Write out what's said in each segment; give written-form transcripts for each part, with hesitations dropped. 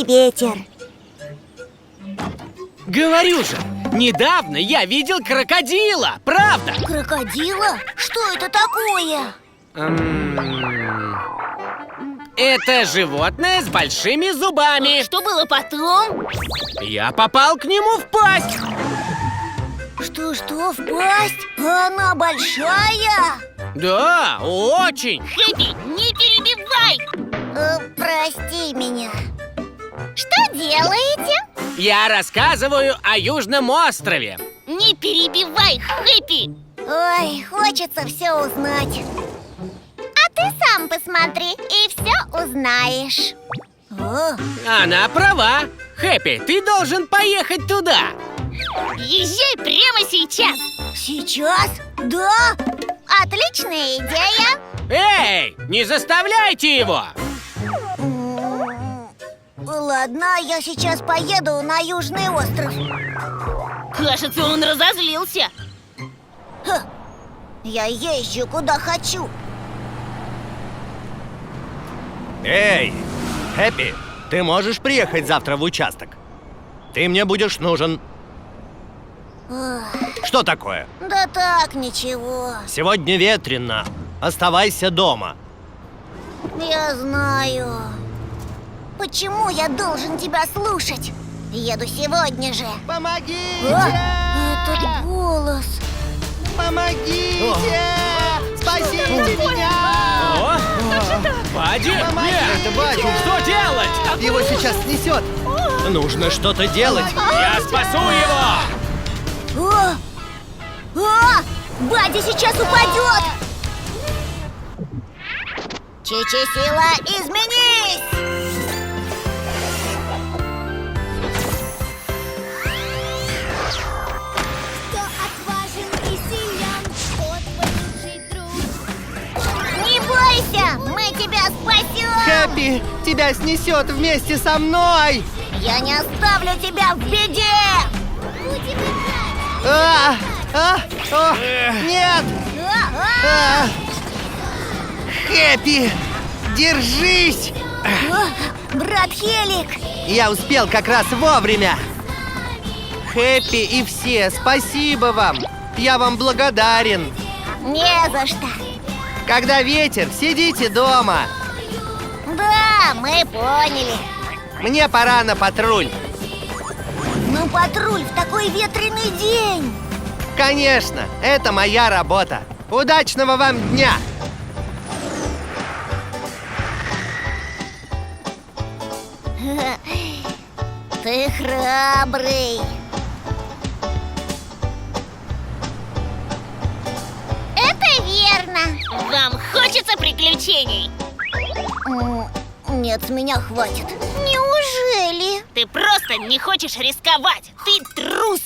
и ветер. Говорю же, недавно я видел крокодила, правда? Крокодила? Что это такое? Это животное с большими зубами. Что было потом? Я попал к нему в пасть. Что, в пасть? Она большая? Да, очень. Хэппи, не перебивай! Прости меня. Что делаете? Я рассказываю о Южном острове. Не перебивай, Хэппи! Ой, хочется все узнать. А ты сам посмотри и все узнаешь. Она права. Хэппи, ты должен поехать туда. Езжай прямо сейчас. Сейчас? Да? Отличная идея. Эй, не заставляйте его. Ладно, я сейчас поеду на Южный остров. Кажется, он разозлился. Я езжу куда хочу. Эй, Хэппи, ты можешь приехать завтра в участок? Ты мне будешь нужен. Что такое? Да так, ничего. Сегодня ветрено. Оставайся дома. Я знаю. Почему я должен тебя слушать? Еду сегодня же. Помогите! Этот голос. Помогите! Спасите меня! Бадди? Нет, Это Бадди. что делать? Его сейчас снесет. Нужно что-то делать. Я спасу его! Бадди сейчас упадет! Чичи-сила, изменись! Кто отважен и силен, тот выживший друг. Не бойся, мы тебя спасем! Хэппи, тебя снесет вместе со мной! Я не оставлю тебя в беде! Будем играть. Нет! Хэппи, держись! Брат Хелик! Я успел как раз вовремя. Хэппи и все, спасибо вам. Я вам благодарен. Не за что! Когда ветер, сидите дома. Да, мы поняли. Мне пора на патруль. Ну, патруль в такой ветреный день! Конечно, это моя работа. Удачного вам дня! Ты храбрый. Это верно. Вам хочется приключений? Нет, с меня хватит. Неужели? Ты просто не хочешь рисковать. Ты трус.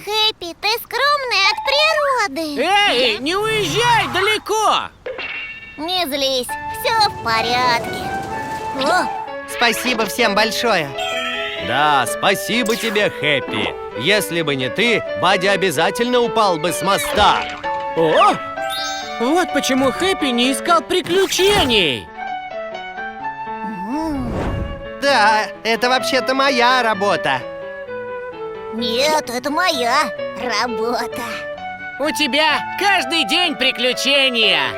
Хэппи, ты скромный от природы. Эй, не уезжай далеко! Не злись, все в порядке. Спасибо всем большое. Да, спасибо тебе, Хэппи. Если бы не ты, Бадди обязательно упал бы с моста. О! Вот почему Хэппи не искал приключений. Да, это вообще-то моя работа. Нет, это моя работа. У тебя каждый день приключения.